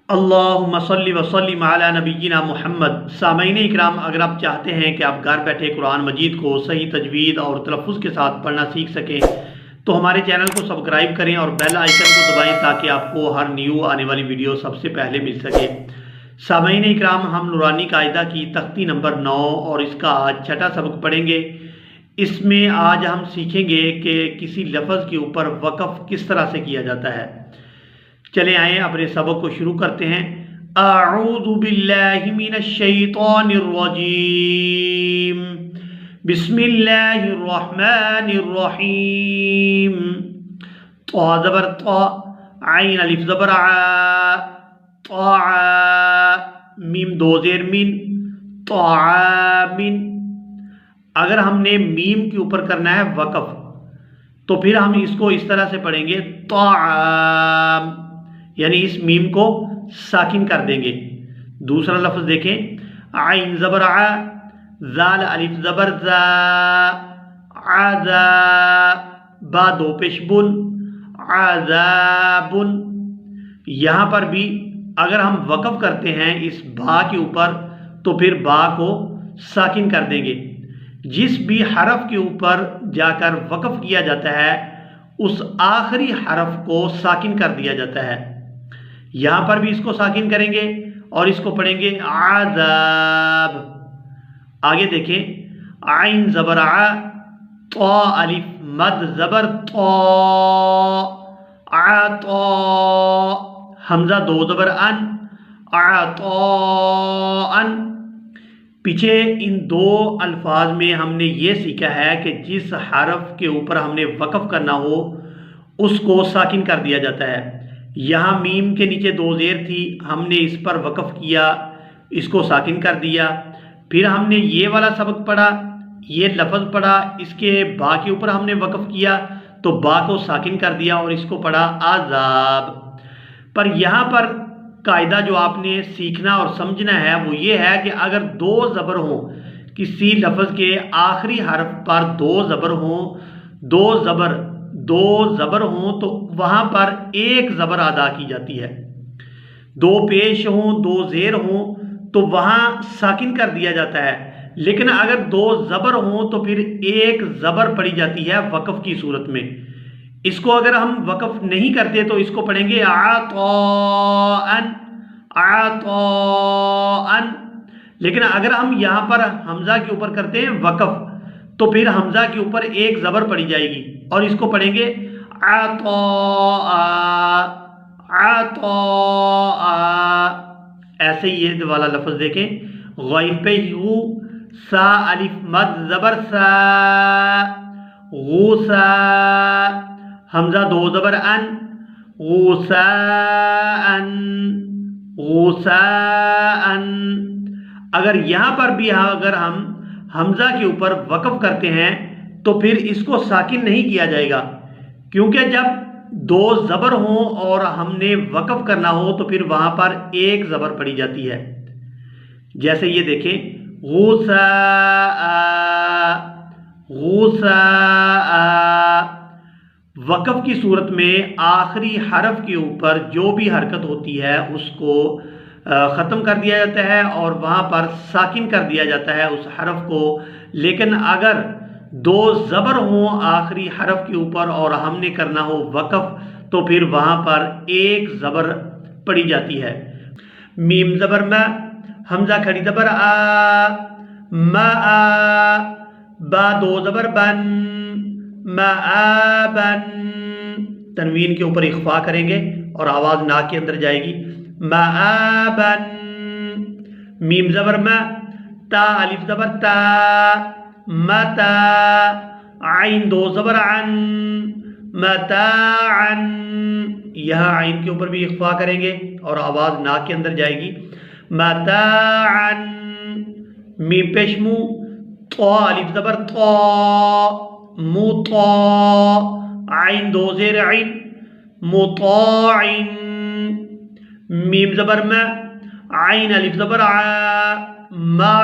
اللہم صلی وسلم علی نبینا محمد۔ سامعین اکرام، اگر آپ چاہتے ہیں کہ آپ گھر بیٹھے قرآن مجید کو صحیح تجوید اور تلفظ کے ساتھ پڑھنا سیکھ سکیں تو ہمارے چینل کو سبسکرائب کریں اور بیل آئیکن کو دبائیں تاکہ آپ کو ہر نیو آنے والی ویڈیو سب سے پہلے مل سکے۔ سامعین اکرام، ہم نورانی قاعدہ کی تختی نمبر 9 اور اس کا آج چھٹا سبق پڑھیں گے۔ اس میں آج ہم سیکھیں گے کہ کسی لفظ کے اوپر وقف کس طرح سے کیا جاتا ہے۔ چلے آئیں اپنے سبق کو شروع کرتے ہیں۔ اعوذ باللہ من الشیطان الرجیم، بسم اللہ الرحمن الرحیم۔ طا زبر طا، عین الف زبر ع، طاع، میم دو زیر من، طاعامن۔ اگر ہم نے میم کے اوپر کرنا ہے وقف تو پھر ہم اس کو اس طرح سے پڑھیں گے طعام، یعنی اس میم کو ساکن کر دیں گے۔ دوسرا لفظ دیکھیں، عین زبر ع، زال الف زبر زا، عذا، با دو پیش بن، عذابن۔ یہاں پر بھی اگر ہم وقف کرتے ہیں اس با کے اوپر تو پھر با کو ساکن کر دیں گے۔ جس بھی حرف کے اوپر جا کر وقف کیا جاتا ہے اس آخری حرف کو ساکن کر دیا جاتا ہے۔ یہاں پر بھی اس کو ساکن کریں گے اور اس کو پڑھیں گے عذاب۔ آگے دیکھیں، عین زبر ع، طا الف مد زبر طا، عطا، حمزہ دو زبر ان، عطاءن۔ پیچھے ان دو الفاظ میں ہم نے یہ سیکھا ہے کہ جس حرف کے اوپر ہم نے وقف کرنا ہو اس کو ساکن کر دیا جاتا ہے۔ یہاں میم کے نیچے دو زیر تھی، ہم نے اس پر وقف کیا، اس کو ساکن کر دیا۔ پھر ہم نے یہ والا سبق پڑھا، یہ لفظ پڑھا، اس کے با کے اوپر ہم نے وقف کیا تو با کو ساکن کر دیا اور اس کو پڑھا عذاب۔ پر یہاں پر قاعدہ جو آپ نے سیکھنا اور سمجھنا ہے وہ یہ ہے کہ اگر دو زبر ہوں، کسی لفظ کے آخری حرف پر دو زبر ہوں، دو زبر ہوں تو وہاں پر ایک زبر ادا کی جاتی ہے۔ دو پیش ہوں، دو زیر ہوں تو وہاں ساکن کر دیا جاتا ہے، لیکن اگر دو زبر ہوں تو پھر ایک زبر پڑی جاتی ہے وقف کی صورت میں۔ اس کو اگر ہم وقف نہیں کرتے تو اس کو پڑھیں گے عطاءن، عطاءن۔ لیکن اگر ہم یہاں پر حمزہ کے اوپر کرتے ہیں وقف تو پھر حمزہ کے اوپر ایک زبر پڑی جائے گی اور اس کو پڑھیں گے عطاء، عطاء۔ ایسے ہی یہ والا لفظ دیکھیں، غین پہ یو، سا الف مد زبر سا، غوسا، حمزہ دو زبر ان، غوساءن، غوساءن۔ اگر یہاں پر بھی اگر ہم حمزہ کے اوپر وقف کرتے ہیں تو پھر اس کو ساکن نہیں کیا جائے گا، کیونکہ جب دو زبر ہوں اور ہم نے وقف کرنا ہو تو پھر وہاں پر ایک زبر پڑی جاتی ہے۔ جیسے یہ دیکھیں، غوساء، غوساء۔ وقف کی صورت میں آخری حرف کے اوپر جو بھی حرکت ہوتی ہے اس کو ختم کر دیا جاتا ہے اور وہاں پر ساکن کر دیا جاتا ہے اس حرف کو۔ لیکن اگر دو زبر ہوں آخری حرف کے اوپر اور ہم نے کرنا ہو وقف تو پھر وہاں پر ایک زبر پڑی جاتی ہے۔ میم زبر ما، حمزہ کھڑی زبر آ، ما آ، با دو زبر بن، مآبن۔ تنوین کے اوپر اخفا کریں گے اور آواز ناک کے اندر جائے گی، مآبن۔ میم زبر ما، تا الف زبر تا، متا، عین دو زبر عن، متاعن۔ یہاں عین کے اوپر بھی اخفا کریں گے اور آواز ناک کے اندر جائے گی، متاعن۔ میم پیش مو، طا الف زبر طا، مطاع، عین دو زیر عین، مطاعن۔ میم زبر ما، عین الف زبر ع، مع،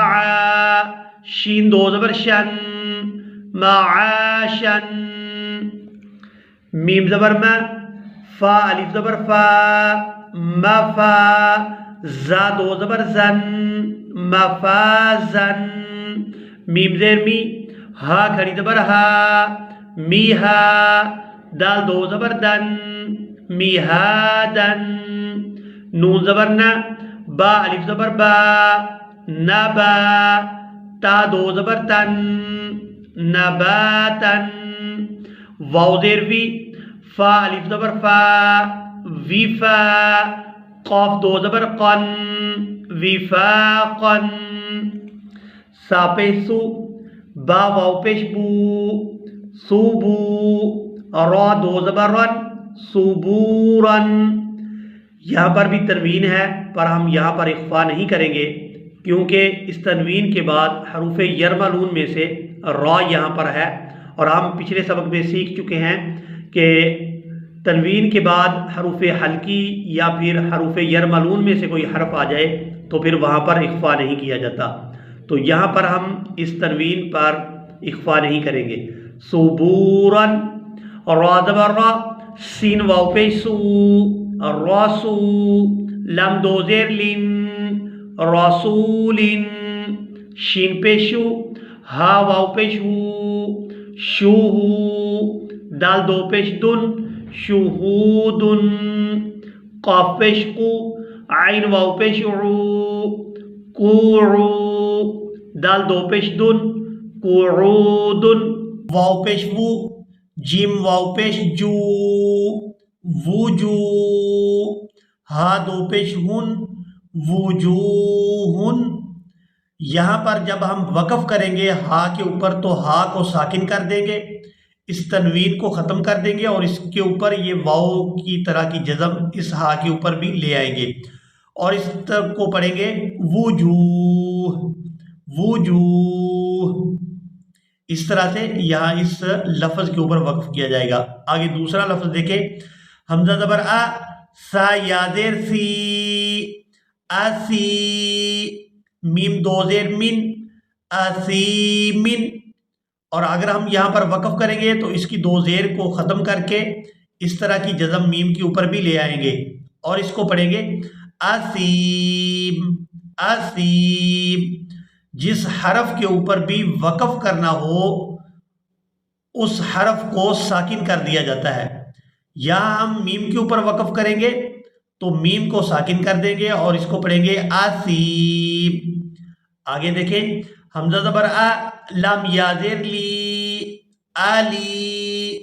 شین دو زبر شن، معاشن۔ میم زبر ما، فا الف زبر فا، مفا، زا دو زبر زن، مفازن، میم زیر می، ہا کھڑی زبر ہا، میہا، دال دو زبر دن، میہادن، نون زبر نا، با الف زبر با، نبا، تا دو زبر تن، نباتن، واو زیر وی، فا الف زبر فا، وفا، قاف دو زبر قن، وفاقن، سا پیش سو، با واو پیش بو، صوبو، را دو زبر رن، صبورن. یہاں پر بھی تنوین ہے پر ہم یہاں پر اخفا نہیں کریں گے کیونکہ اس تنوین کے بعد حروف یرملون میں سے را یہاں پر ہے، اور ہم پچھلے سبق میں سیکھ چکے ہیں کہ تنوین کے بعد حروف حلقی یا پھر حروف یرملون میں سے کوئی حرف آ جائے تو پھر وہاں پر اخفا نہیں کیا جاتا، تو یہاں پر ہم اس تنوین پر اخفا نہیں کریں گے. صبورن، را زبر را، سین واو پیش سو، راسو، لم دو زیر لن، رسولن، شین پیشو، ہا واو پیش ہو، شوہو، دال دو پیش دن، شہودن، قاف پیش قو، عین واو پیش عو، قوعو، دال دو پیش دن، قعودن، واو پیش وو، جیم واو پیش جو، وجو، ہا دو پیش ہن، وجوہن. یہاں پر جب ہم وقف کریں گے ہا کے اوپر تو ہا کو ساکن کر دیں گے، اس تنوین کو ختم کر دیں گے اور اس کے اوپر یہ واو کی طرح کی جزم اس ہا کے اوپر بھی لے آئیں گے اور اس کو پڑھیں گے وجوہ، وجوہ. اس طرح سے یہاں اس لفظ کے اوپر وقف کیا جائے گا. آگے دوسرا لفظ دیکھیں، حمزہ زبر آ، سا یا زیر سی، اسی، میم دو زیر من، اسیمن. اور اگر ہم یہاں پر وقف کریں گے تو اس کی دو زیر کو ختم کر کے اس طرح کی جزم میم کے اوپر بھی لے آئیں گے اور اس کو پڑھیں گے اسیم، اسیم. جس حرف کے اوپر بھی وقف کرنا ہو اس حرف کو ساکن کر دیا جاتا ہے. یہاں ہم میم کے اوپر وقف کریں گے تو میم کو ساکن کر دیں گے اور اس کو پڑھیں گے اسیم. آگے دیکھیں، حمزہ زبر آ، لام یا زیر لی، علی،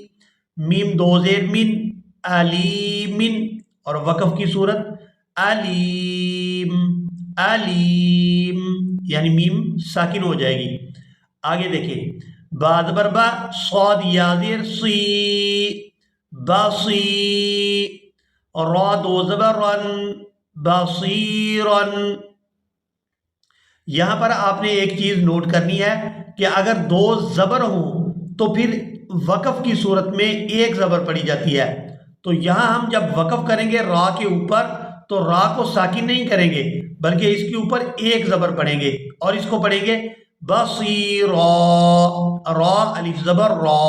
میم دو زیر من، علیمن. اور وقف کی صورت علیم، علیم، یعنی میم ساکن ہو جائے گی. آگے دیکھیں، با زبر با، صاد یا زیر سی، بصی، را دو زبر رن، بصیرن. یہاں پر آپ نے ایک چیز نوٹ کرنی ہے کہ اگر دو زبر ہوں تو پھر وقف کی صورت میں ایک زبر پڑی جاتی ہے. تو یہاں ہم جب وقف کریں گے را کے اوپر تو را کو ساکن نہیں کریں گے بلکہ اس کے اوپر ایک زبر پڑھیں گے اور اس کو پڑھیں گے بصیرا، را الف زبر را،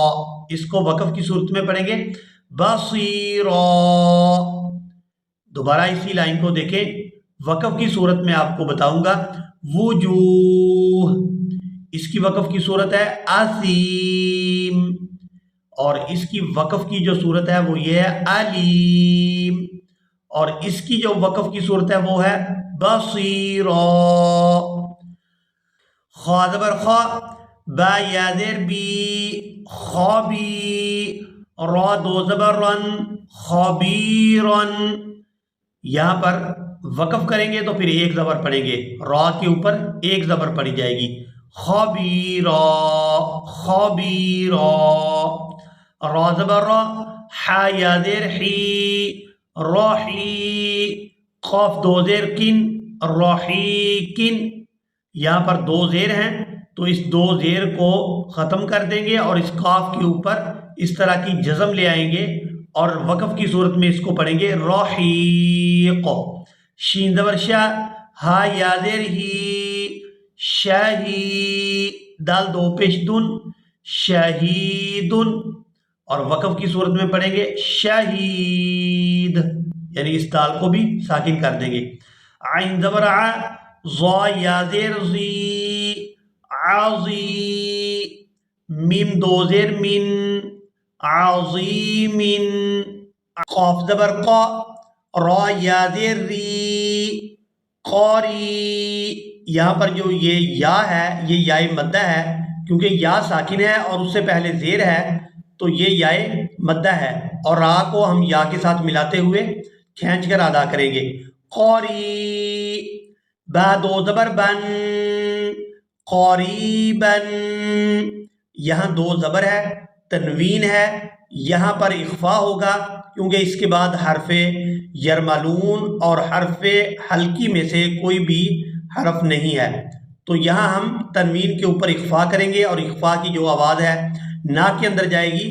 اس کو وقف کی صورت میں پڑھیں گے بصیرا. دوبارہ اسی لائن کو دیکھیں، وقف کی صورت میں آپ کو بتاؤں گا. وجوہ، اس کی وقف کی صورت ہے اسیم، اور اس کی وقف کی جو صورت ہے وہ یہ ہے علیم، اور اس کی جو وقف کی صورت ہے وہ ہے بصیرا. خا زبر خا، با یا زیر بی، خابی، را دو زبر رن، خبیرن. یہاں پر وقف کریں گے تو پھر ایک زبر پڑھیں گے، را کے اوپر ایک زبر پڑھی جائے گی، خبیرا، خبیرا. را زبر را، حا یا زیر حی، راحی، قاف دو زیر کن، راحیکن. یہاں پر دو زیر ہیں تو اس دو زیر کو ختم کر دیں گے اور اس قاف کے اوپر اس طرح کی جزم لے آئیں گے اور وقف کی صورت میں اس کو پڑھیں گے راحیق. شین زبر شا، ہا یا زیر ہی، شاہی، دال دو پیش دن، شہیدن. اور وقف کی صورت میں پڑھیں گے شہید. یعنی اس دال کو بھی ساکن کر دیں گے. عین زبر ع، ضا یا زیر زی، عظی، میم دو زیر من، عظیمن. قاف زبر قا، را یا زیر ری، قاری. یہاں پر جو یہ یا ہے یہ یائے مدہ ہے، کیونکہ یا ساکن ہے اور اس سے پہلے زیر ہے تو یہ یائے مدہ ہے، اور را کو ہم یا کے ساتھ ملاتے ہوئے کھینچ کر ادا کریں گے. قاری. با دو زبر بن، قریبن. یہاں دو زبر ہے، تنوین ہے، یہاں پر اخفا ہوگا کیونکہ اس کے بعد حرف یرملون اور حرف حلقی میں سے کوئی بھی حرف نہیں ہے، تو یہاں ہم تنوین کے اوپر اخفا کریں گے، اور اخفا کی جو آواز ہے ناک کے اندر جائے گی.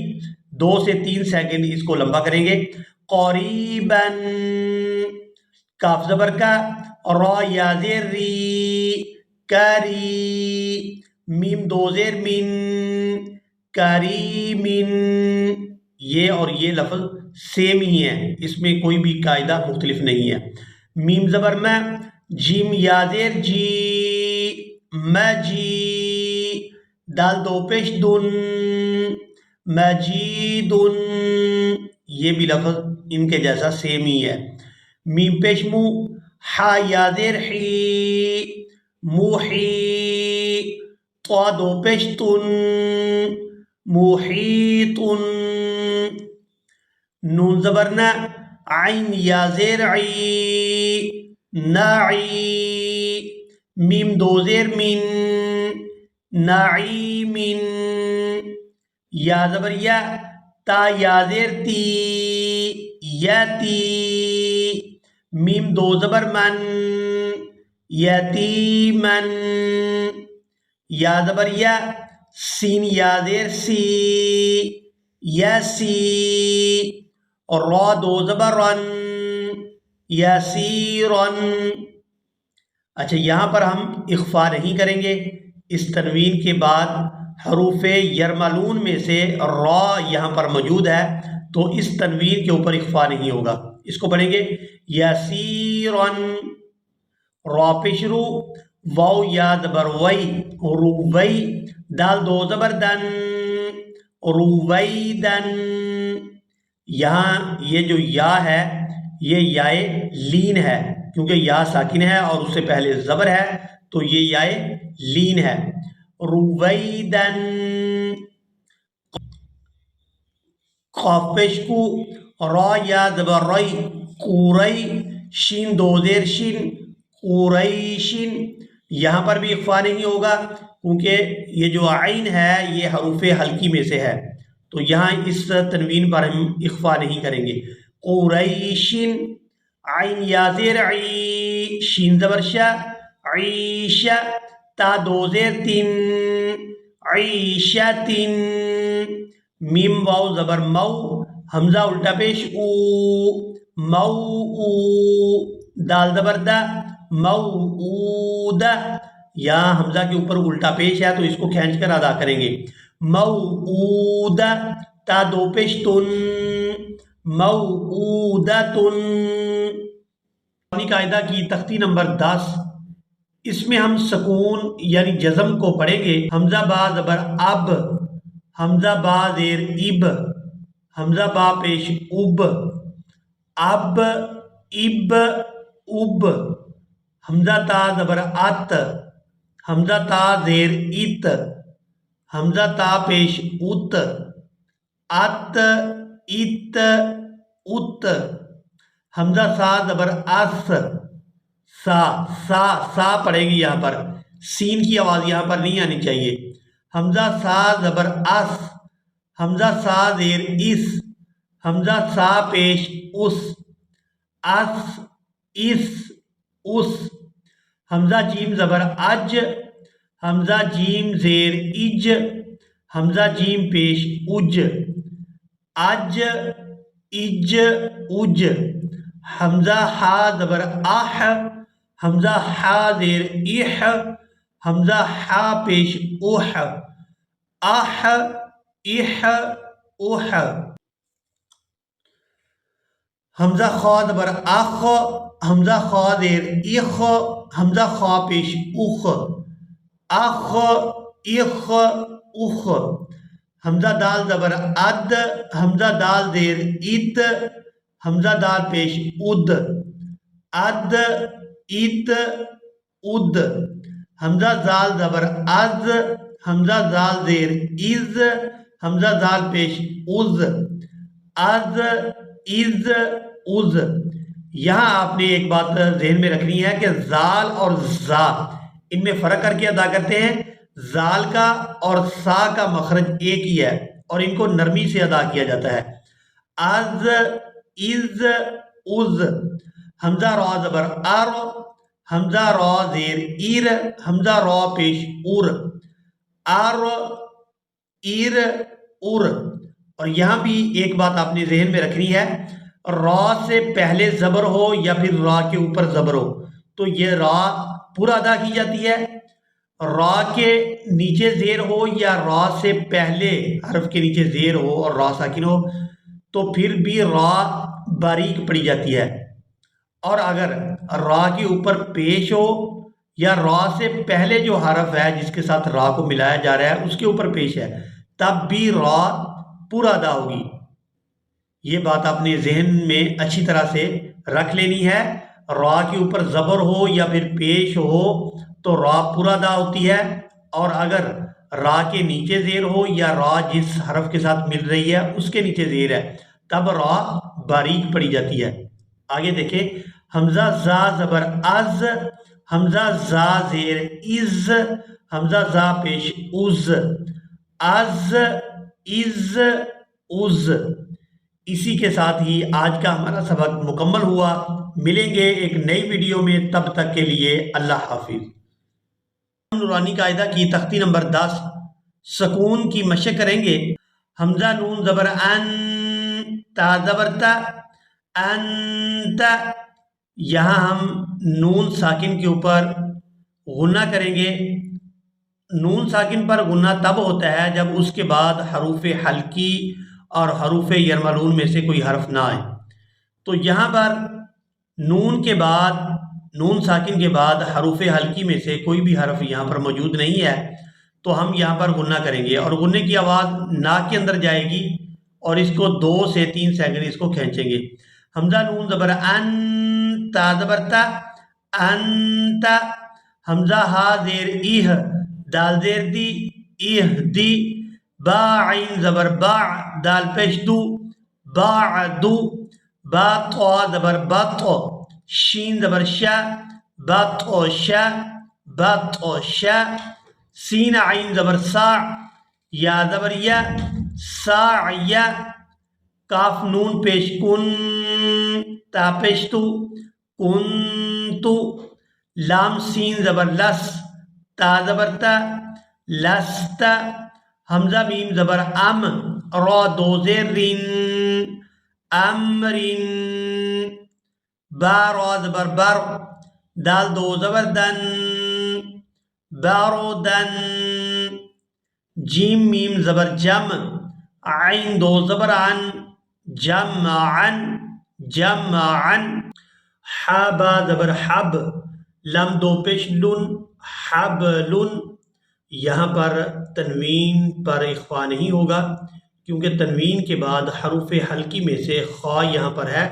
2 سے 3 سیکنڈ اس کو لمبا کریں گے. قریباً. کاف زبر کا، را یا زیر ری، کری، میم دو زیر من، کریمن. یہ اور یہ لفظ سیم ہی ہے، اس میں کوئی بھی قاعدہ مختلف نہیں ہے. میم زبر میں، جیم یا زیر جی، مجی، دال دو پیش دن، مجیدن. یہ بھی لفظ ان کے جیسا سیم ہی ہے. میم پیش مو، حا یا زیر حی، موحی، طا دو پیش تن، محیطن. نون زبر نا، عین یا زیر عی، نعی، میم دو زیر من، نعیمن. یا زبر یا، تا یا زیر تی، یتی، میم دو زبر من، یتیمن. یا زبر یا، سین یا زیر سی، یسی، اور را دو زبر رن، یسیرن. اچھا یہاں پر ہم اخفا نہیں کریں گے، اس تنوین کے بعد حروف یرملون میں سے را یہاں پر موجود ہے تو اس تنوین کے اوپر اخفا نہیں ہوگا. اس کو پڑھیں گے یسیرن. را پیش رو، واو یا زبر وی، رووی، دال دو زبر دن، روویدن. یہاں یہ جو یا ہے یہ یائے لین ہے، کیونکہ یا ساکن ہے اور اس سے پہلے زبر ہے تو یہ یائے لین ہے. رویدن. قاف پیش کو، را یا زبر ری، قوری، شین دو زیر شین، قریشن. یہاں پر بھی اخفا نہیں ہوگا کیونکہ یہ جو عین ہے یہ حروف حلقی میں سے ہے، تو یہاں اس تنوین پر ہم اخفا نہیں کریں گے. قریشن. عین یا زیر عی، شین زبر شا، عیشہ، تا دو زیر تین، عیشتن. میم واو زبر مو، حمزہ الٹا پیش او، مو او، دال زبر دا، موعودہ. یہاں حمزہ کے اوپر الٹا پیش ہے تو اس کو کھینچ کر ادا کریں گے. موعودہ، تا دو پیش تن، موعودتن. قاعدہ کی تختی نمبر 10، اس میں ہم سکون یعنی جزم کو پڑھیں گے. حمزہ با زبر اب، حمزہ با زیر اب، حمزہ با پیش اب، اب، اب، اب. حمزہ تا زبر ات، حمزہ تا زیر ات، حمزہ تا پیش ات، ات، ات، ات. حمزہ سا زبر اس، سا، سا، سا پڑھے گی یہاں پر، سین کی آواز یہاں پر نہیں آنی چاہیے. حمزہ سا زبر اس، حمزہ سا زیر اس، حمزہ سا پیش اس، اس، اس، اس. حمزہ جیم زبر اج، حمزہ جیم زیر اج، حمزہ جیم پیش اج، اج، اج، اج. حمزہ ہا زبر اح، حمزہ ہا زیر اح، حمزہ ہا پیش اوح، اح، اح، اوح. حمزہ خا زبر اخ، حمزہ خا زیر اخ، حمزہ خا پیش اخ، اخ اخ اخ، حمزہ دال زبر اد، حمزہ دال زیر اد، حمزہ دال پیش اد، اد اد اد، حمزہ زال زبر از، حمزہ زال زیر از، حمزہ زال پیش از، از از از۔ یہاں آپ نے ایک بات ذہن میں رکھنی ہے کہ زال اور زا ان میں فرق کر کے ادا کرتے ہیں۔ زال کا اور سا کا مخرج ایک ہی ہے اور ان کو نرمی سے ادا کیا جاتا ہے۔ از از از، حمزہ را زبر ار، حمزہ را زیر ایر، حمزہ را پیش ار، ار ایر ار۔ اور یہاں بھی ایک بات آپ نے ذہن میں رکھنی ہے، را سے پہلے زبر ہو یا پھر را کے اوپر زبر ہو تو یہ را پورا ادا کی جاتی ہے، را کے نیچے زیر ہو یا را سے پہلے حرف کے نیچے زیر ہو اور را ساکن ہو تو پھر بھی را باریک پڑی جاتی ہے، اور اگر را کے اوپر پیش ہو یا را سے پہلے جو حرف ہے جس کے ساتھ را کو ملایا جا رہا ہے اس کے اوپر پیش ہے تب بھی را پورا ادا ہوگی۔ یہ بات آپ نے ذہن میں اچھی طرح سے رکھ لینی ہے، را کے اوپر زبر ہو یا پھر پیش ہو تو را پورا ادا ہوتی ہے، اور اگر را کے نیچے زیر ہو یا را جس حرف کے ساتھ مل رہی ہے اس کے نیچے زیر ہے تب را باریک پڑی جاتی ہے۔ آگے دیکھیں، حمزہ زا زبر از، حمزہ زا زیر از، حمزہ زا پیش از، از از از۔ اسی کے ساتھ ہی آج کا ہمارا سبق مکمل ہوا۔ ملیں گے ایک نئی ویڈیو میں، تب تک کے لیے اللہ حافظ۔ نورانی قاعدہ کی تختی نمبر 10 سکون کی مشق کریں گے۔ حمزہ نون زبر ان، تا زبر تا، انت۔ یہاں ہم نون ساکن کے اوپر غنہ کریں گے۔ نون ساکن پر غنہ تب ہوتا ہے جب اس کے بعد حروف حلقی اور حروف یرملون میں سے کوئی حرف نہ آئے۔ تو یہاں پر نون کے بعد، نون ساکن کے بعد حروف حلقی میں سے کوئی بھی حرف یہاں پر موجود نہیں ہے تو ہم یہاں پر غنہ کریں گے، اور غنے کی آواز ناک کے اندر جائے گی اور اس کو 2 سے 3 سیکنڈ اس کو کھینچیں گے۔ حمزہ نون زبر ان، تا زبر تا، انت۔ حمزہ ہا زیر ایہ، دال زیر دی، ایہ دی۔ با عین زبر با، دال پیش دو، بعدو۔ با طا زبر بط، شین زبر شا، بطش، بطش۔ سین عین زبر سا، یا زبر یا، ساعی۔ کاف نون پیش کن، تا پیش تو، کنتو۔ لام سین زبر لس، تا زبر تا، لست۔ حمزہ میم زبر ام، را 2 زیر رین، امرین۔ با را زبر بر، دال 2 زبر دن، باردن۔ جیم میم زبر جم، عین 2 زبر عن، جمعن، جمعن۔ حا با زبر حب، لم 2 پیش لن، حبلن۔ یہاں پر تنوین پر اخفا نہیں ہوگا کیونکہ تنوین کے بعد حروف حلقی میں سے خا یہاں پر ہے۔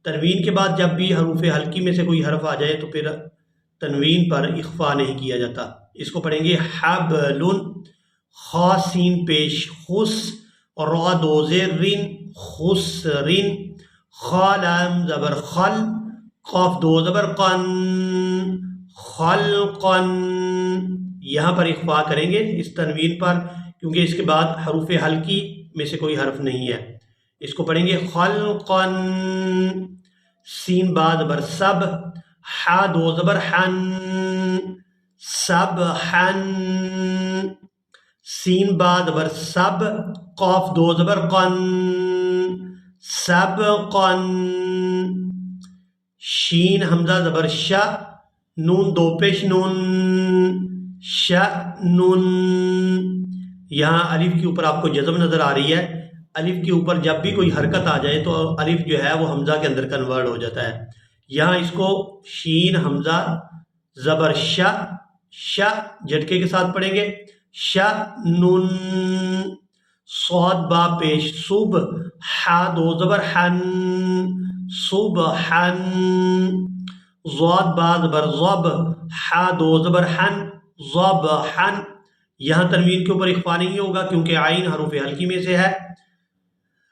تنوین کے بعد جب بھی حروف حلقی میں سے کوئی حرف آ جائے تو پھر تنوین پر اخفا نہیں کیا جاتا۔ اس کو پڑھیں گے حبلن۔ خا سین پیش خس، را 2 زیر رین، خسرین۔ خا لام زبر خل، قاف 2 زبر قن، خلقن۔ یہاں پر اخفا کریں گے اس تنوین پر کیونکہ اس کے بعد حروف حلقی میں سے کوئی حرف نہیں ہے۔ اس کو پڑھیں گے خلقن۔ سین با زبر سب، حا 2 زبر حن، سبحن۔ سین با زبر سب، قاف 2 زبر قن، سبقن۔ شین حمزہ زبر شا، نون 2 پیش نون، شأنن۔ یہاں الف کے اوپر آپ کو جزم نظر آ رہی ہے، الف کے اوپر جب بھی کوئی حرکت آ جائے تو الف جو ہے وہ حمزہ کے اندر کنورٹ ہو جاتا ہے۔ یہاں اس کو شین حمزہ زبر شا، شا جھٹکے کے ساتھ پڑھیں گے، شا نون صاد با پیش صوب، ہا دو زبر حن، صبحن، ضاد با زبر ضب، ہا دو زبر حن، ضبحن۔ یہاں تنوین کے اوپر اخفا نہیں ہوگا کیونکہ عین حروف ہلکی میں سے ہے۔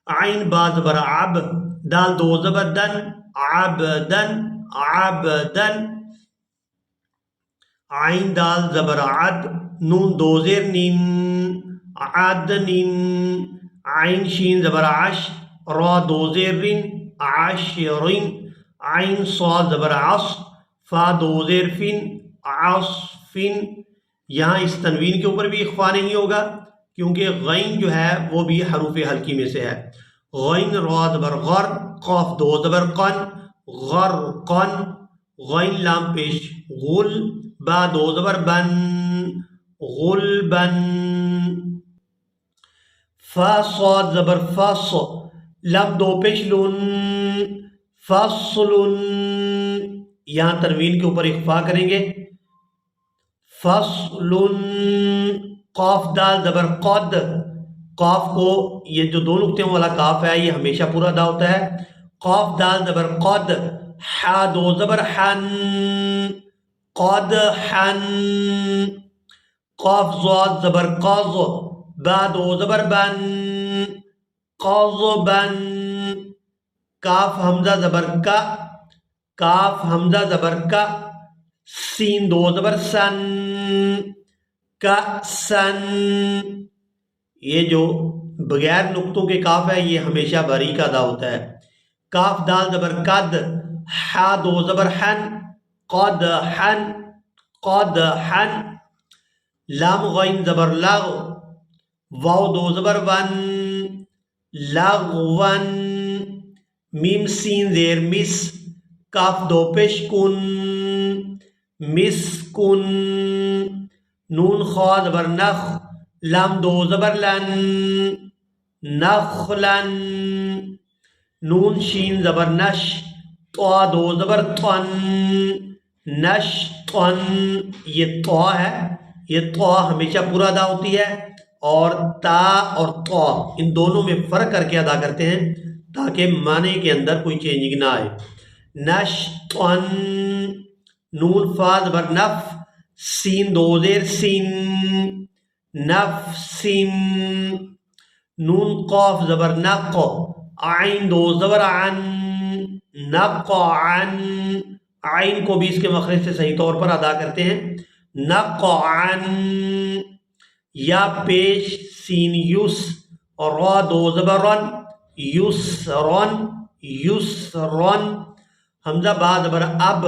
عین با زبر عب، دال دو زبر دن، عبدن، عبدن۔ عین دال زبر عد، نون دو زیر نین، عدنین۔ عین شین زبر عش، را دو زیر رن، عشرین۔ عین صاد زبر عص، فا دو زیر فن، عصفن۔ یہاں اس تنوین کے اوپر بھی اخفا نہیں ہوگا کیونکہ غین جو ہے وہ بھی حروف ہلکی میں سے ہے۔ غین را زبر غر، قاف دو زبر قن، غرقن۔ غین لام پیش غل، با دو زبر بن، غلبن۔ فا صاد زبر فص، لم دو پیش لن، فصلن۔ یہاں تنوین کے اوپر اخفا کریں گے، فصلن۔ قاف دال زبر قد، قاف کو یہ جو دو نقطوں والا کاف ہے یہ ہمیشہ پورا ادا ہوتا ہے۔ قاف دال زبر قد، حا دو زبر حن، قد حن۔ قاف ضاد زبر قض، با دو زبر بن، قضبن۔ کاف حمزہ زبر کا، کاف حمزہ زبر کا، سین دو زبر سن، کا سن۔ یہ جو بغیر نقطوں کے کاف ہے یہ ہمیشہ باریک ادا ہوتا ہے۔ کاف دال زبر قد، ہا دو زبر حن، قد حن، قد حن۔ لام غین زبر لغ، واو دو زبر ون، لغون۔ میم سین زیر مس، کاف دو پیش کن، مسکن۔ نون خا زبر نخ، لام دو زبر لن، نخلن۔ نون شین زبر نش، طا دو زبر طن، نشطن۔ یہ طا ہے، یہ طا ہمیشہ پورا ادا ہوتی ہے اور تا اور طا ان دونوں میں فرق کر کے ادا کرتے ہیں تاکہ معنی کے اندر کوئی چینجنگ نہ آئے۔ نشطن۔ نون فا زبر نف، سین دو زیر سین، نفسن۔ نون قاف زبر نق، عین دو زبر عن، نقعن۔ عین کو بھی اس کے مخرج سے صحیح طور پر ادا کرتے ہیں، نقعن۔ یا پیش سین یس اور را دو زبر رن، یسرن، یسرن۔ حمزہ با زبر اب،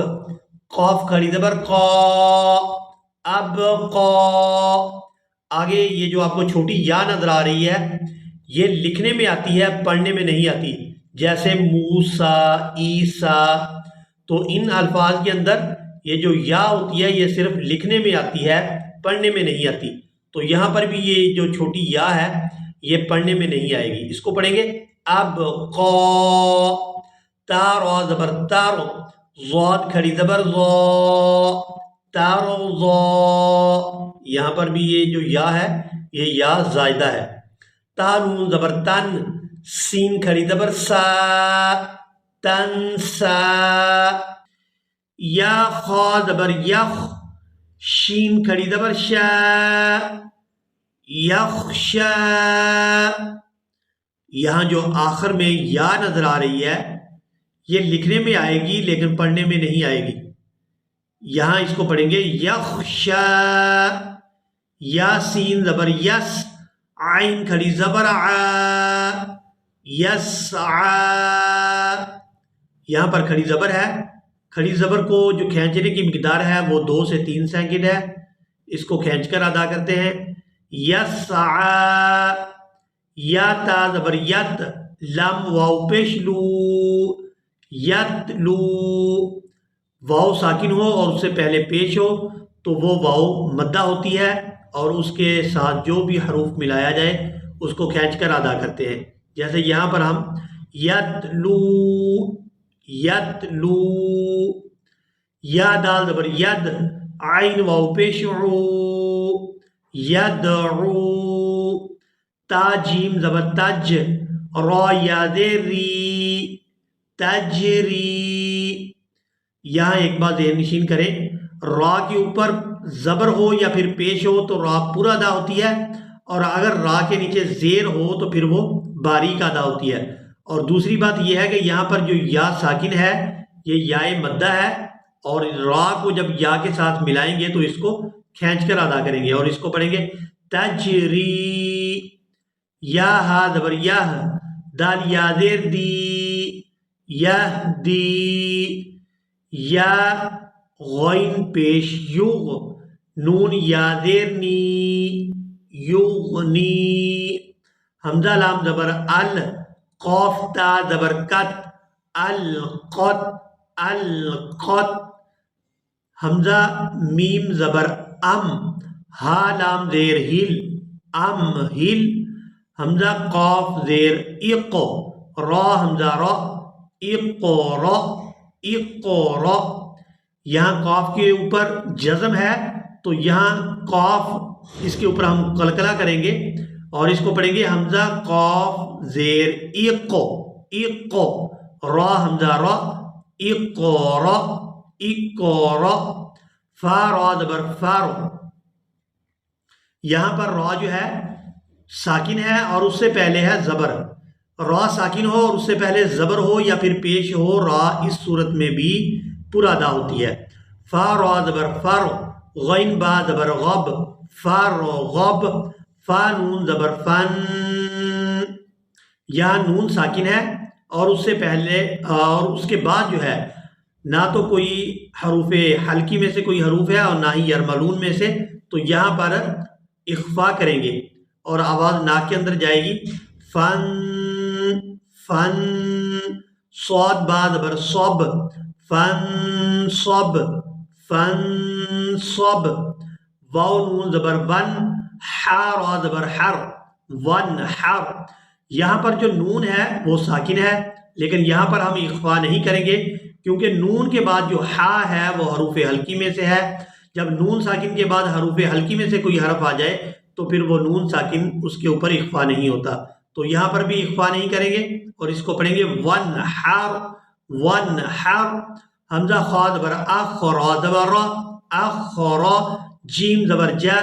قاف کھڑی زبر قا، اب قا۔ آگے یہ جو آپ کو چھوٹی یا نظر آ رہی ہے یہ لکھنے میں آتی ہے پڑھنے میں نہیں آتی، جیسے موسیٰ، عیسیٰ۔ تو ان الفاظ کے اندر یہ جو یا ہوتی ہے یہ صرف لکھنے میں آتی ہے، پڑھنے میں نہیں آتی۔ تو یہاں پر بھی یہ جو چھوٹی یا ہے یہ پڑھنے میں نہیں آئے گی، اس کو پڑھیں گے اب قا، تار و زبر تار، ضاد کھڑی زبر ضا، تارضا۔ یہاں پر بھی یہ جو یا ہے یہ یا زائدہ ہے۔ تا نون زبر تن، سین کھڑی زبر سا، تنسا۔ یا خا زبر یخ، شین کھڑی زبر شا، یخشا۔ یہاں جو آخر میں یا نظر آ رہی ہے یہ لکھنے میں آئے گی لیکن پڑھنے میں نہیں آئے گی۔ یہاں اس کو پڑھیں گے یخشا۔ یا سین زبر یس، عین کھڑی زبر ع، یسعا۔ یہاں پر کھڑی زبر ہے، کھڑی زبر کو جو کھینچنے کی مقدار ہے وہ 2 سے 3 سیکنڈ ہے، اس کو کھینچ کر ادا کرتے ہیں یسعا۔ یا تا زبر یت، لم واو پیش لو، یتلو۔ واو ساکن ہو اور اس سے پہلے پیش ہو تو وہ واو مدہ ہوتی ہے اور اس کے ساتھ جو بھی حروف ملایا جائے اس کو کھینچ کر ادا کرتے ہیں جیسے یہاں پر ہم یتلو یتلو، یا دال زبر ید، عین واو پیش عو، یدعو، تا جیم زبر تج، را یا زیر ری، تجری۔ یہاں ایک بات ذہن نشین کریں، را کے اوپر زبر ہو یا پھر پیش ہو تو را پورا ادا ہوتی ہے، اور اگر را کے نیچے زیر ہو تو پھر وہ باریک ادا ہوتی ہے۔ اور دوسری بات یہ ہے کہ یہاں پر جو یا ساکن ہے یہ یا مدہ ہے، اور را کو جب یا کے ساتھ ملائیں گے تو اس کو کھینچ کر ادا کریں گے، اور اس کو پڑھیں گے تجری، یا ہا زبر یا، دال یا زیر دی، یہدی، یا غین پیش یوغ، نون یا زیر نی، یغنی، حمزہ لام زبر ال، قاف تا زبر کت، القت، القت، حمزہ میم زبر ام، ہا لام زیر ہل، ام ہل، حمزہ قاف زیر اق، را حمزہ را، اقرا، اقرا۔ یہاں قاف کے اوپر جزم ہے تو یہاں قاف اس کے اوپر ہم قلقلہ کریں گے اور اس کو پڑھیں گے حمزہ قاف زیر اق، اق، را حمزہ را، اقرا، اقرا، فا را زبر فارو۔ یہاں پر را جو ہے ساکن ہے اور اس سے پہلے ہے زبر، را ساکن ہو اور اس سے پہلے زبر ہو یا پھر پیش ہو، را اس صورت میں بھی پورا ادا ہوتی ہے۔ فا را زبر فارو، غین با زبر غب، فارو غب، فا نون زبر فن، یہاں نون ساکن ہے اور اس سے پہلے اور اس کے بعد جو ہے نہ تو کوئی حروف حلقی میں سے کوئی حروف ہے اور نہ ہی یرملون میں سے، تو یہاں پر اخفا کریں گے اور آواز ناک کے اندر جائے گی، فن، فن، صاد با زبر صب، فن صب، فن صب، واو نون زبر ون، حا را زبر حر، ون حر۔ یہاں پر جو نون ہے وہ ساکن ہے لیکن یہاں پر ہم اخفا نہیں کریں گے کیونکہ نون کے بعد جو حا ہے وہ حروف حلقی میں سے ہے۔ جب نون ساکن کے بعد حروف حلقی میں سے کوئی حرف آ جائے تو پھر وہ نون ساکن اس کے اوپر اخفا نہیں ہوتا، تو یہاں پر بھی اخفا نہیں کریں گے اور اس کو پڑھیں گے ون حر، ون حر، حمزہ خا زبر اخ، را زبر را، اخرا، جیم زبر جا،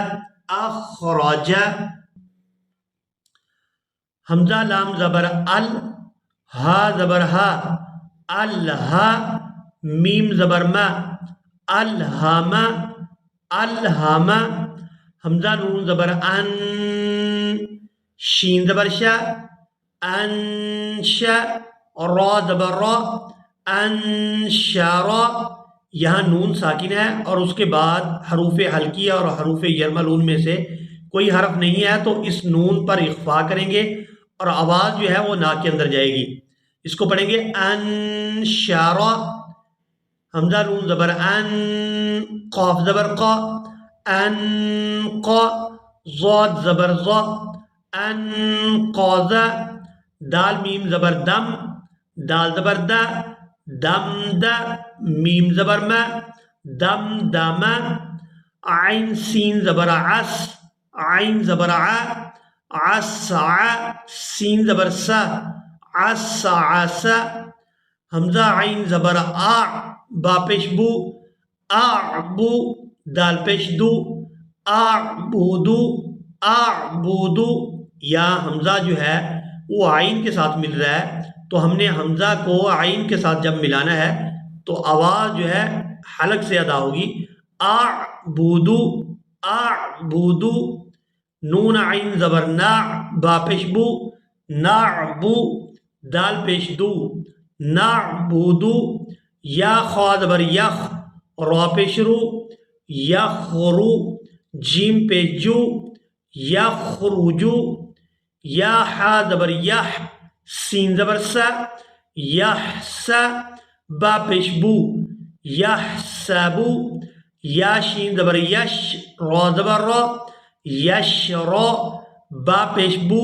اخرج، حمزہ لام زبر ال، ہا زبر ہا، الہا، میم زبر ما، الہما، الہما، حمزہ نون زبر ان، شین زبر شا، انشا، را زبر را، انشارا۔ یہاں نون ساکن ہے اور اس کے بعد حروف حلقیہ اور حروف یرملون میں سے کوئی حرف نہیں ہے تو اس نون پر اخفا کریں گے اور آواز جو ہے وہ ناک کے اندر جائے گی۔ اس کو پڑھیں گے انشارا، حمزہ نون زبر ان، قاف زبر قا، انقا، ضاد زبر ضا، انقاذا، دال میم زبر دم، دال زبر دا، دم دا، میم زبر ما، دم دما، عین سین زبر عس، عین زبر ع، عسع، سین زبر سا، عسعس، حمزہ عین زبر آ، با پیش بو، اعبو، دال پیش دو، اعبودو، اعبودو۔ یا حمزہ جو ہے وہ عین کے ساتھ مل رہا ہے تو ہم نے حمزہ کو عین کے ساتھ جب ملانا ہے تو آواز جو ہے حلق سے ادا ہوگی، اعبودو، اعبودو، نون عین زبر نا، با پیش بو، نعبو، دال پیش دو، نعبودو، یا خا زبر یخ، را پیش رو، یخرو، جیم پیش جو، یخرجو، یا حا زبر یح، سین زبر سا، یحسا، با پیش بو، یحسبو، یا شین زبر یش، را زبر را، یشرا، با پیش بو،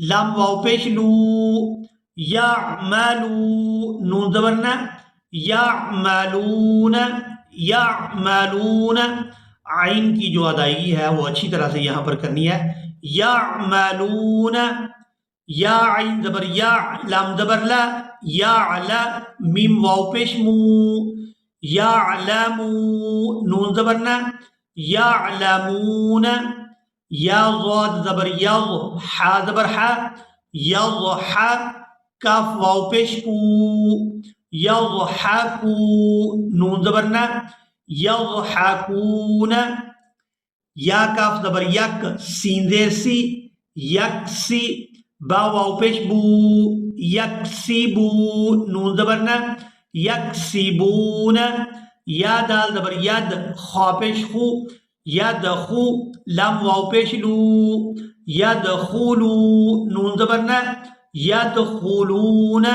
لام واو پیش لو، یعملو نون زبر نا، یعملون یعملون، عین کی جو ادائیگی ہے وہ اچھی طرح سے یہاں پر کرنی ہے، یعملون، یا عین زبر یا، لام زبر لا، یعلا، میم واو پیش مو، یعلمو نون زبر نا، یعلمون، یا ضاد زبر یض، حا زبر حا، یضحا، کاف واو پیش کو، یضحکو نون زبر نا، یضحکون، یا کاف زبر یک، سین زیر سی، یکسی، با واو پیش بو، یکسیبو نون زبر نا، یکسیبون، یا دال زبر ید، خا پیش خو، یدخو، لام واو پیش لو، یدخولو نون زبر نا، یدخولون،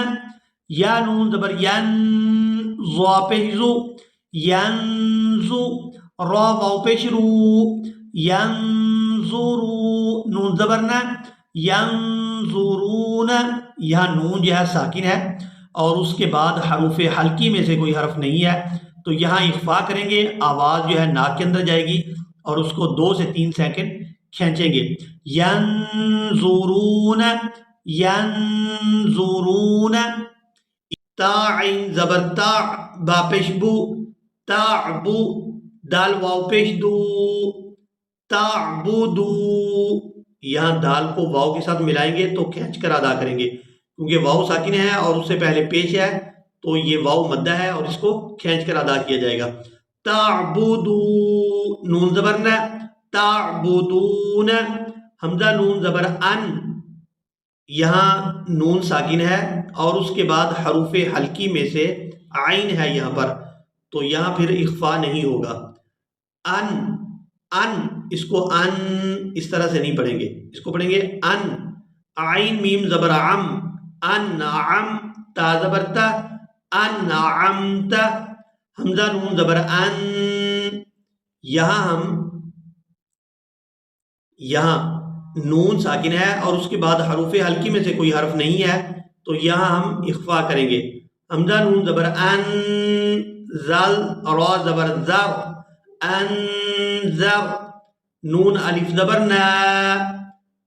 یا نون زبر ین، ضا پیش زو، ینزو، را واو پیش رو، ینظرو نون زبر نا، ینظرون، یہاں نون جو ہے ساکن ہے اور اس کے بعد حروف حلقی میں سے کوئی حرف نہیں ہے، تو یہاں اخفا کریں گے، آواز جو ہے ناک کے اندر جائے گی اور اس کو 2 سے 3 سیکنڈ کھینچیں گے، ینظرون ینظرون، تا عین زبر تا، با پیش بو، تعبو، دال واو پیش دو، تعبدو، یہاں دال کو واو کے ساتھ ملائیں گے تو کھینچ کر ادا کریں گے، کیونکہ واو ساکن ہے اور اس سے پہلے پیش ہے تو یہ واو مدہ ہے اور اس کو کھینچ کر ادا کیا جائے گا، تعبدو نون زبر نا، تعبدون، حمزہ نون زبر ان، یہاں نون ساکن ہے اور اس کے بعد حروف حلقی میں سے عین ہے یہاں پر، تو یہاں پھر اخفا نہیں ہوگا، ان ان، اس کو ان اس طرح سے نہیں پڑھیں گے، اس کو پڑھیں گے ان، عین میم زبر عم، انعم، تا زبر تا، انعمت، حمزہ نون زبر ان، یہاں نون ساکن ہے اور اس کے بعد حروف حلقی میں سے کوئی حرف نہیں ہے تو یہاں ہم اخفا کریں گے، حمزہ نون زبر ان، زل، را زبر زر، انذر، نون الف زبر نا،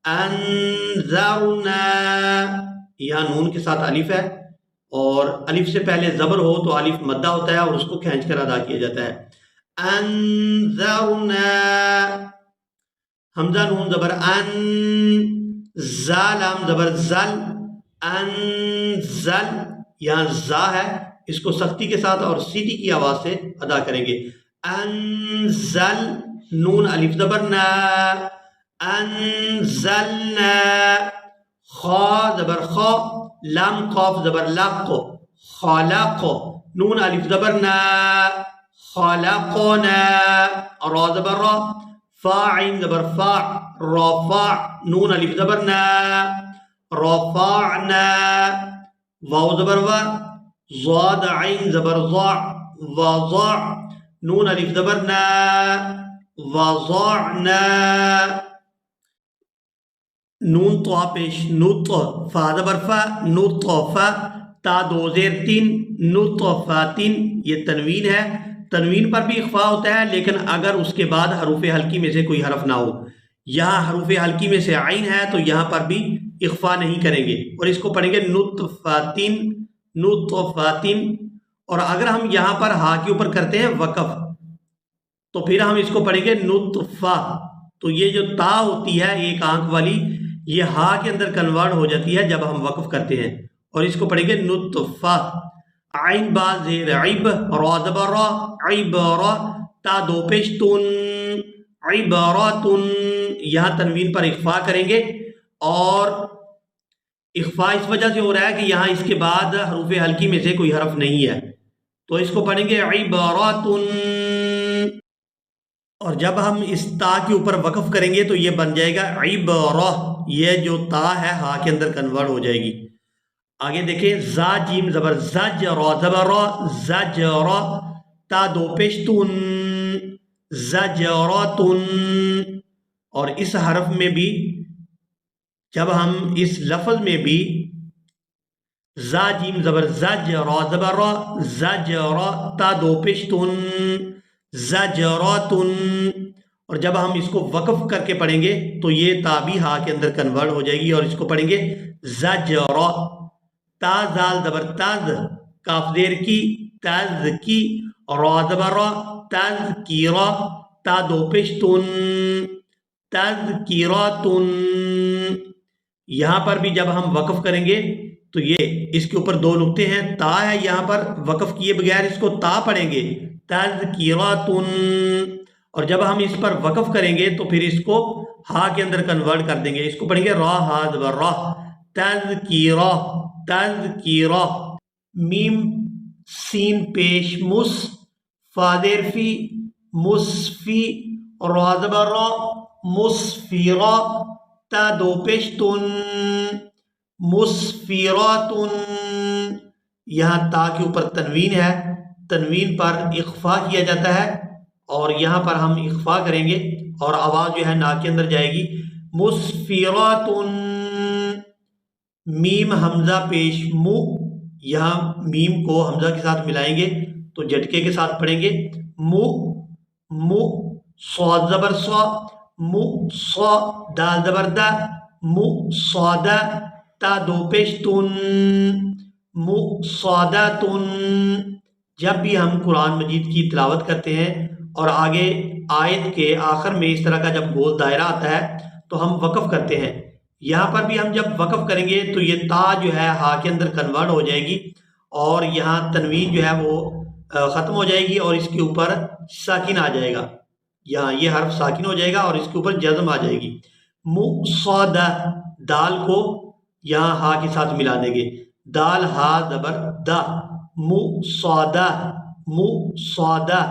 انذرنا، یہاں نون کے ساتھ الف ہے اور الف سے پہلے زبر ہو تو الف مدہ ہوتا ہے اور اس کو کھینچ کر ادا کیا جاتا ہے، انذرنا، حمزہ نون زبر ان، زالام زبر زل، انزل، یہاں زا ہے، اس کو سختی کے ساتھ اور سیدھی کی آواز سے ادا کریں گے، انزل، نون الف زبر نا، انزلنا، خا زبر خا، لام قاف زبر لق، خلق، نون الف زبر نا، خلقنا، را زبر را، فا عین زبر فا، رفع، نون الف زبر نا، رفعنا، واو زبر وا، ضاد عین زبر ضع، وضع، نون الف زبر نا، وضعنا، نون طا پیش نط، فا زبر فا، نطفا، تا 2 زیر 3، نطفاتن، یہ تنوین ہے، تنوین پر بھی اخفا ہوتا ہے لیکن اگر اس کے بعد حروف حلقی میں سے کوئی حرف نہ ہو، یہاں حروف حلقی میں سے عین ہے تو یہاں پر بھی اخفا نہیں کریں گے اور اس کو پڑھیں گے نطفاتن، نطفاتن، اور اگر ہم یہاں پر ہا کے اوپر کرتے ہیں وقف تو پھر ہم اس کو پڑھیں گے نطفہ، تو یہ جو تا ہوتی ہے ایک آنکھ والی یہ ہا کے اندر کنورٹ ہو جاتی ہے جب ہم وقف کرتے ہیں اور اس کو پڑھیں گے نطفہ، عین با زیر عب، را زبر را، عبرا، تا 2 پیش تن، عبراتن، یہاں تنوین پر اخفا کریں گے اور اخفا اس وجہ سے ہو رہا ہے کہ یہاں اس کے بعد حروف حلقی میں سے کوئی حرف نہیں ہے تو اس کو پڑھیں گے عبراتن، اور جب ہم اس تا کے اوپر وقف کریں گے تو یہ بن جائے گا عبرہ، یہ جو تا ہے ہا کے اندر کنورٹ ہو جائے گی، آگے دیکھیں زا جیم زبر زج، را زبر را، زجرا، تا 2 پیش تن، زجراتن، اور اس حرف میں بھی جب ہم اس لفظ میں بھی زا جیم زبر زج را زبر را زجرا تا دو پیش تن زجراتن، اور جب ہم اس کو وقف کر کے پڑھیں گے تو یہ تا بھی ہا کے اندر کنورٹ ہو جائے گی اور اس کو پڑھیں گے زجرا، تا زال زبر تاز کاف زیر کی تاز کی، را زبر را تذکیرا تا دو پیش تن تذکیراتن۔ یہاں پر بھی جب ہم وقف کریں گے تو یہ اس کے اوپر دو نقطے ہیں، تا ہے یہاں پر وقف کیے بغیر اس کو تا پڑھیں گے تذکیراتن، اور جب ہم اس پر وقف کریں گے تو پھر اس کو ہا کے اندر کنورٹ کر دیں گے، اس کو پڑھیں گے را ہا زبر را تذکیرہ تذکیرہ۔ میم سین پیش مس فا زیر فی مسفی، را زبر را مسفیرہ تا دو پیش تن مسفیراتن۔ یہاں تا کے اوپر تنوین ہے، تنوین پر اخفا کیا جاتا ہے اور یہاں پر ہم اخفا کریں گے اور آواز جو ہے نا کے اندر جائے گی مسفیراتن۔ میم حمزہ پیش مو، یہاں میم کو حمزہ کے ساتھ ملائیں گے تو جھٹکے کے ساتھ پڑھیں گے مو مو، صاد زبر صا مو صا، دال زبر دا مو صادا تا دو پیش تن مو صاداتن۔ جب بھی ہم قرآن مجید کی تلاوت کرتے ہیں اور آگے آیت کے آخر میں اس طرح کا جب گول دائرہ آتا ہے تو ہم وقف کرتے ہیں، یہاں پر بھی ہم جب وقف کریں گے تو یہ تا جو ہے ہا کے اندر کنورٹ ہو جائے گی اور یہاں تنوین جو ہے وہ ختم ہو جائے گی اور اس کے اوپر ساکن آ جائے گا، یہاں یہ حرف ساکن ہو جائے گا اور اس کے اوپر جزم آ جائے گی مصادہ، دال کو یہاں ہا کے ساتھ ملا دیں گے، دال ہا زبر دا مصادہ مصادہ،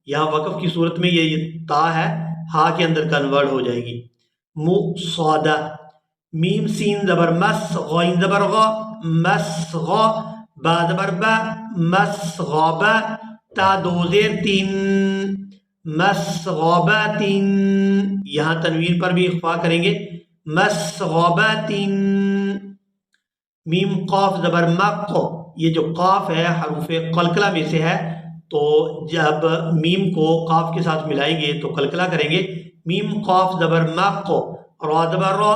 یہاں وقف کی صورت میں یہ تا ہے ہا کے اندر کنورٹ ہو جائے گی مصادہ۔ میم سین زبر مس غین زبر غا مسغا، با زبر با مسغابا تا دو زیر تین مسغاباتن، یہاں تنوین پر بھی اخفا کریں گے مسغاباتن۔ میم قاف زبر مق، یہ جو قاف ہے حروف قلقلہ میں سے ہے تو جب میم کو قاف کے ساتھ ملائیں گے تو قلقلہ کریں گے میم قاف زبر مق، را زبر را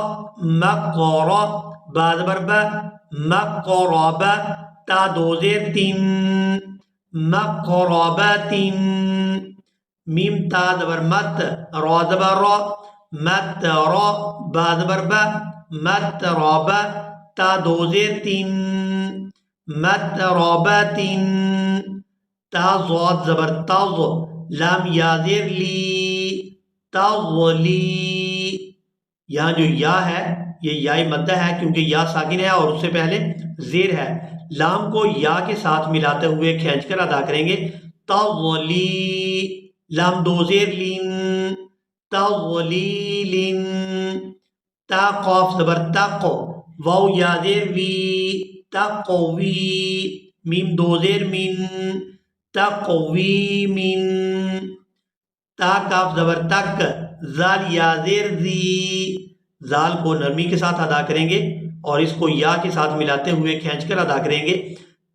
مقرا، با زبر با مقربا تا دو زیر تین مقرباتن۔ میم تا زبر مت، را زبر را مت را، با زبر با مت رابا تا دو زیر تین مت راباتن۔ تا ضاد زبر تاز، لام یا زیر لی تغلی، یہاں جو یا ہے یہ یا مدہ ہے کیونکہ یا ساکن ہے اور اس سے پہلے زیر ہے، لام کو یا کے ساتھ ملاتے ہوئے کھینچ کر ادا کریں گے تغلی، لام دو زیر لین تغلیلن۔ تا قاف زبر تق، واو یا زیر وی تقوی، میم دو زیر من تقوی من۔ تا کاف زبر تک، زال یا زیر زی، زال کو نرمی کے ساتھ ادا کریں گے اور اس کو یا کے ساتھ ملاتے ہوئے کھینچ کر ادا کریں گے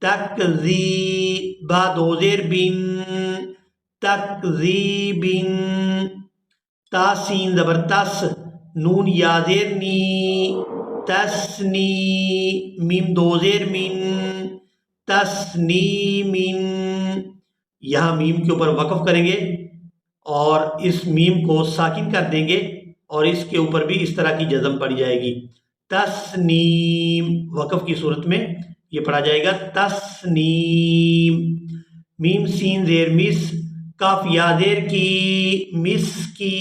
تکذی، با دو زیر بن تکذیبن۔ تا سین زبر تس، نون یا زیر نی تسنی، میم دو زیر من تسنیمن، یہاں میم کے اوپر وقف کریں گے اور اس میم کو ساکن کر دیں گے اور اس کے اوپر بھی اس طرح کی جزم پڑی جائے گی تسنیم، وقف کی صورت میں یہ پڑھا جائے گا تسنیم۔ میم سین زیر مس، کاف یا زیر کی مس کی،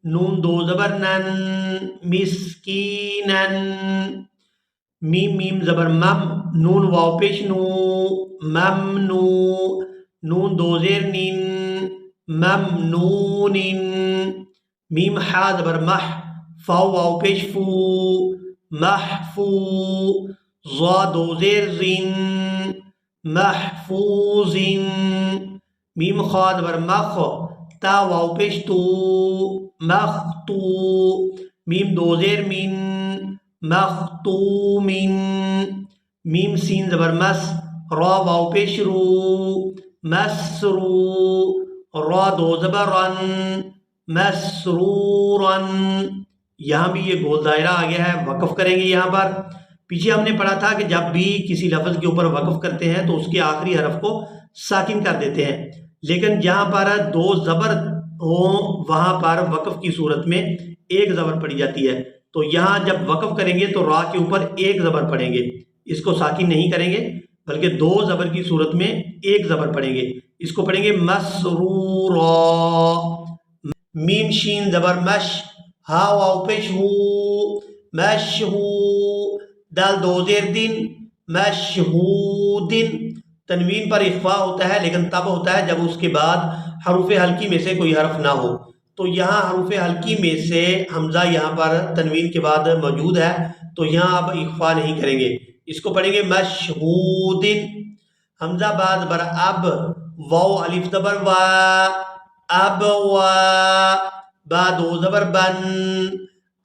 نون دو زبر نن مسکینن۔ میم میم زبر مم، نون واو پیش نو ممنو، نون دو زیر نین ممنون۔ میم حا زبر مح، فاو واو پیش فو محفو، ضا دو زیر زن محفوظ۔ میم خا زبر مخ، تا واو پیش تو مختو، میم دو زیر من مختوم، میم سین زبر مس، را واو پیش رو، مسرو، را دو زبر رن، مسرورن، یہاں بھی یہ گول دائرہ آ گیا ہے، وقف کریں گے یہاں پر۔ پیچھے ہم نے پڑھا تھا کہ جب بھی کسی لفظ کے اوپر وقف کرتے ہیں تو اس کے آخری حرف کو ساکن کر دیتے ہیں، لیکن جہاں پر دو زبر ہوں وہاں پر وقف کی صورت میں ایک زبر پڑی جاتی ہے، تو یہاں جب وقف کریں گے تو را کے اوپر ایک زبر پڑیں گے، اس کو ساکن نہیں کریں گے بلکہ دو زبر کی صورت میں ایک زبر پڑیں گے، اس کو پڑھیں گے مسرورا، میم شین زبر مش، ہا واو پیش ہو، مشہو، دال دو زیر دن، مشہودن، تنوین پر اخفا ہوتا ہے لیکن تب ہوتا ہے جب اس کے بعد حروف حلقی میں سے کوئی حرف نہ ہو، تو یہاں حروف حلقی میں سے حمزہ یہاں پر تنوین کے بعد موجود ہے تو یہاں اب اخفا نہیں کریں گے، اس کو پڑھیں گے مشہودن، حمزہ بعد بر اب، واو الف زبر وا، اب وا، با دو زبر بن،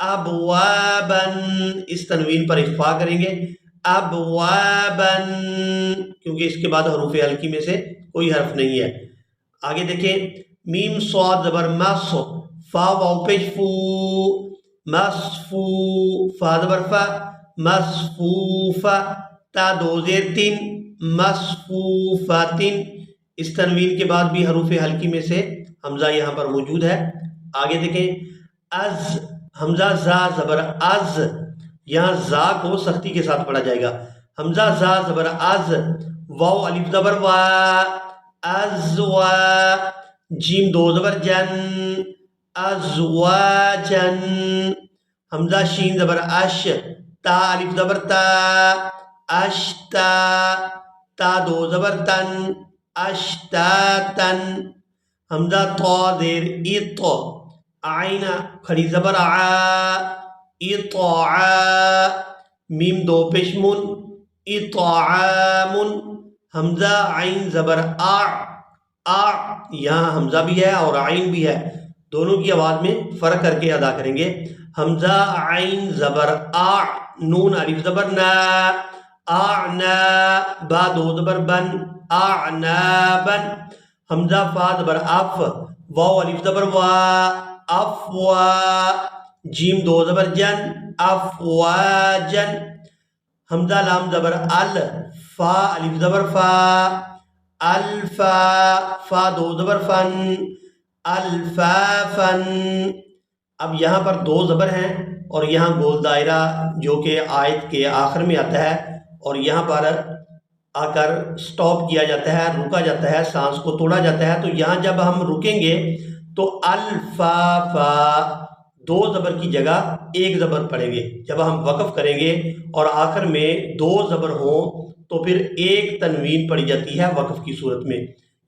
ابوابن، اس تنوین پر اخفا کریں گے، ابوابن، کیونکہ اس کے بعد حروف حلقی میں سے کوئی حرف نہیں ہے۔ آگے دیکھیں، میم صاد زبر مس، فا واو پیش فو، مصفو، فا زبر فا، مصفوفا، تا دو زیر تین، مصفوفاتن، اس تنوین کے بعد بھی حروف حلقی میں سے حمزہ یہاں پر موجود ہے۔ آگے دیکھیں، از، حمزہ زا زبر از، یہاں زا کو سختی کے ساتھ پڑھا جائے گا، حمزہ زا زبر از، واو الف زبر وا، ازوا، جیم دو زبر جن، ازواجن، حمزہ شین زبر اش، تا الف زبر تا، اشتا، تا دو زبر تن، اشتاتن، حمزہ طا زیر اط، عین کھڑی زبر ع، اطاع، میم دو پیش من، اطعام، حمزہ عین زبر آ، آ، یہاں حمزہ بھی ہے اور عین بھی ہے، دونوں کی آواز میں فرق کر کے ادا کریں گے، حمزہ عین زبر آ، نون الف زبر نا، اعنا، با دو زبر بن، اعنابن، حمزہ فا زبر اف، واو الف زبر وا، افوا، جیم دو زبر جن، افواجن، حمزہ لام زبر ال، فا الف زبر فا، الفا، فا دو زبر فن، الفافن، اب یہاں پر دو زبر ہیں اور یہاں گول دائرہ جو کہ آیت کے آخر میں آتا ہے اور یہاں پر آ کر سٹاپ کیا جاتا ہے، رکا جاتا ہے، سانس کو توڑا جاتا ہے، تو یہاں جب ہم رکیں گے تو الفافا، دو زبر کی جگہ ایک زبر پڑیں گے، جب ہم وقف کریں گے اور آخر میں دو زبر ہوں تو پھر ایک تنوین پڑی جاتی ہے وقف کی صورت میں،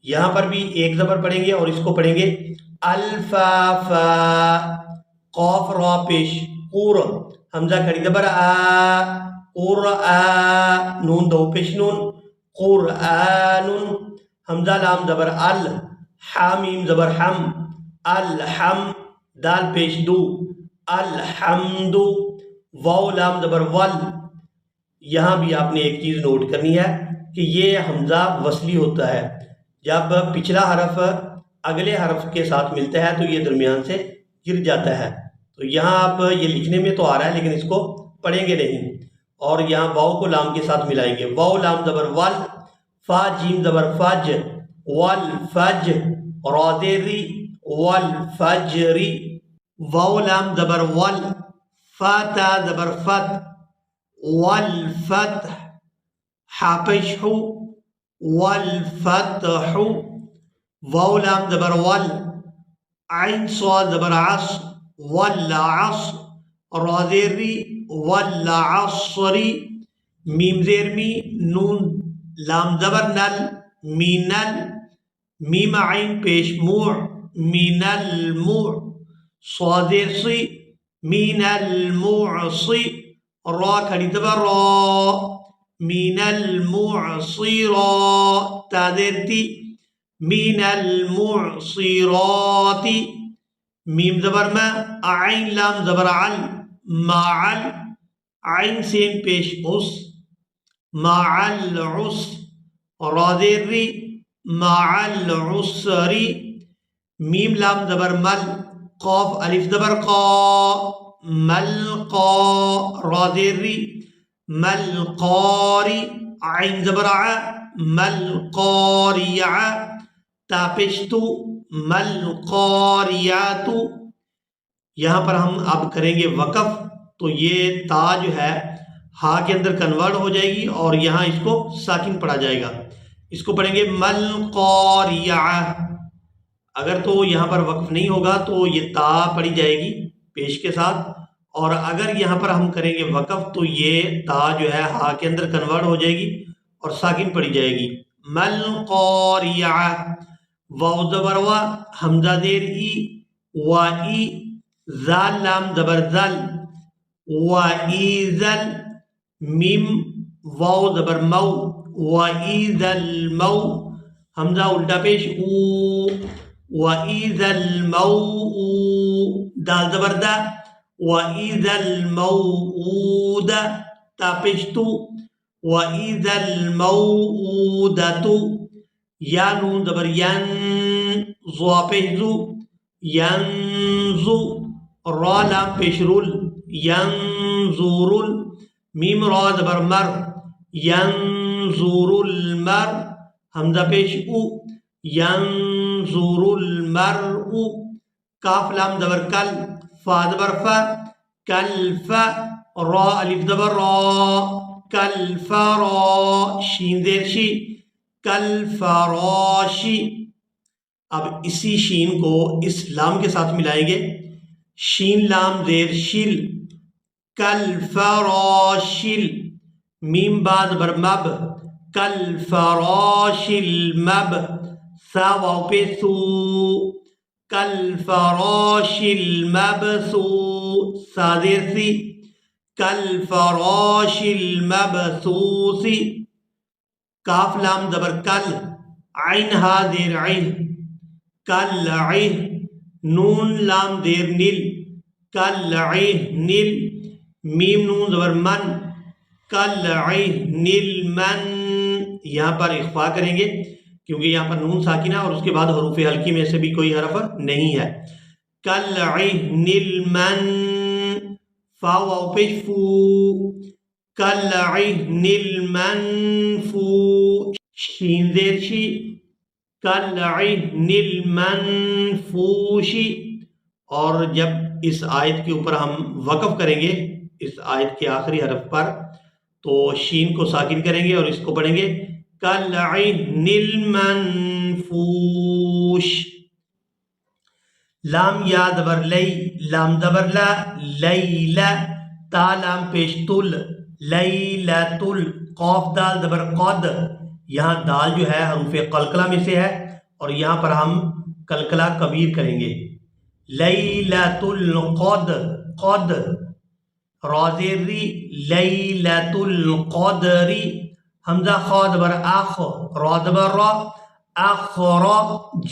یہاں پر بھی ایک زبر پڑھیں گے اور اس کو پڑھیں گے الفافا، قاف را پیش قور، حمزہ کھڑی زبر آ، قرآ، نون دو پیش نون، قرآن، حمزہ لام زبر ال، حامیم زبر حم، الحم، دال پیش دو، الحمد، واو لام زبر ول، یہاں بھی آپ نے ایک چیز نوٹ کرنی ہے کہ یہ حمزہ وصلی ہوتا ہے، جب پچھلا حرف اگلے حرف کے ساتھ ملتا ہے تو یہ درمیان سے گر جاتا ہے، تو یہاں آپ یہ لکھنے میں تو آ رہا ہے لیکن اس کو پڑھیں گے نہیں، اور یہاں واو کو لام کے ساتھ ملائیں گے، واو لام زبر ول، فا جیم زبر فج، والفج، را زیر ری، والفجری، واو لام زبر ول، فا تا زبر فت، والفتح، حا پیش حو، والفتح، واو لام زبر ول، عین صاد زبر عص، والعصر، را زیر ری، والعصری، میم زیر می، نون لام زبر نل، مینل، میم عین پیش موع، من الموع، صاد زیر سی، من المعصی، را کھڑی زبر را، من المعصرا، تا زیر تی، من المعصرات، میم زبر ما، عین لام زبر عل، معل، عین سین پیش اس مع العسر را زیر ری مع العسر میم لام زبر مل قاف الف زبر قا مل قا را زیر ری مل قاری عین زبر ع مل قاریع تا پیش تو مل قاریات. یہاں پر ہم اب کریں گے وقف، تو یہ تا جو ہے ہا کے اندر کنورٹ ہو جائے گی اور یہاں اس کو ساکن پڑھا جائے گا. اس کو پڑھیں گے مل قاریعہ. اگر تو یہاں پر وقف نہیں ہوگا تو یہ تا پڑھی جائے گی پیش کے ساتھ، اور اگر یہاں پر ہم کریں گے وقف تو یہ تا جو ہے ہا کے اندر کنورٹ ہو جائے گی اور ساکن پڑھی جائے گی. مل قاریعہ واو زبر وا حمزہ زیر ای وائی زال لام زبر زل وَإِذَا میم واو زبر مو وَإِذَا المو حمزہ الٹا پیش او وَإِذَا الموء دال زبر دا وَإِذَا الموءود تا پیش تو وَإِذَا الموءودۃ یا نون زبر ین زوا پیش زو ینزو را لام پیش رول ینظر میم را زبر مر ینظر المر حمزہ پیش او ینظر المرء کاف لام زبر کل فا زبر فا کل فا را الف زبر را کل فرا شین زیر شی کل فراشی. اب اسی شین کو اس لام کے ساتھ ملائیں گے شین لام زیر شل کل فراشل میم با زبر مب کل فراشل مب سا واو پہ سو کل فراشل مبسو سا زیر سی کل فراشل مبسوسی کاف لام زبر کل عین ہا زیر عین کل عین نون لام زیر نل کل عین نل میم نون زبر من کل عین نل من. یہاں پر اخفا کریں گے کیونکہ یہاں پر نون ساکنہ اور اس کے بعد حروف حلقی میں سے بھی کوئی حرف نہیں ہے. کل عین نل من فا واو پیش فو کل عین نل من فو شین زیر شی کل عین المنفوشی. اور جب اس آیت کے اوپر ہم وقف کریں گے اس آیت کے آخری حرف پر تو شین کو ساکن کریں گے اور اس کو پڑھیں گے کل عین المنفوش. لام یا زبر لی لام زبر لا لیلا تا لام پیش تل لیلتل قاف دال زبر قد. یہاں دال جو ہے حروف قلقلہ میں سے ہے اور یہاں پر ہم قلقلہ کبیر کریں گے. لیلۃ القد قد را زیر ری لیلۃ القدر حمزہ خا زبر اخ را زبر را اخرا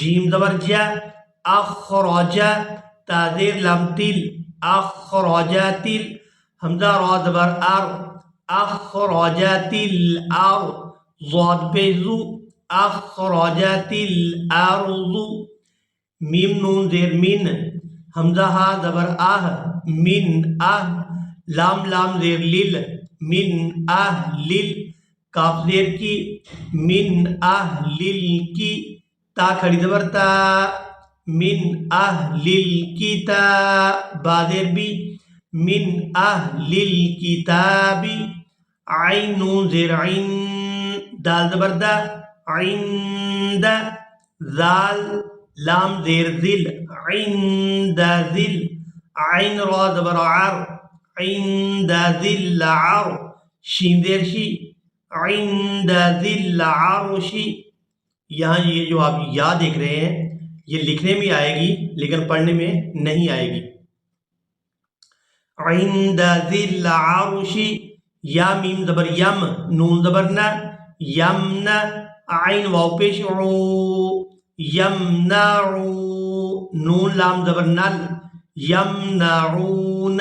جیم زبر جا اخرج تا زیر لام تل اخرجت حمزہ را زبر ار اخرجت الارض ضاد پیزو اخرجت الارض میم نون زیر من حمزہ ہا زبر آہ من آہ لام لام زیر لیل من آہ لیل کاف زیر کی من آہ لیل کی تا کھڑی زبر تا من آہ لیل کی تا با زیر بی من آہ لیل کتابی عین نون زیر عین دال زبر دا عند زال لام زیر ذل عند ذل عین را زبر عر عند ذل عر شین زیر شی عند ذل عرشی. یہاں یہ جو آپ یا دیکھ رہے ہیں یہ لکھنے میں آئے گی لیکن پڑھنے میں نہیں آئے گی. عند ذل عرشی یا میم زبر یم نون زبر نہ یمن عین واو پیش عو یمنع نون لام زبر نل یمنعون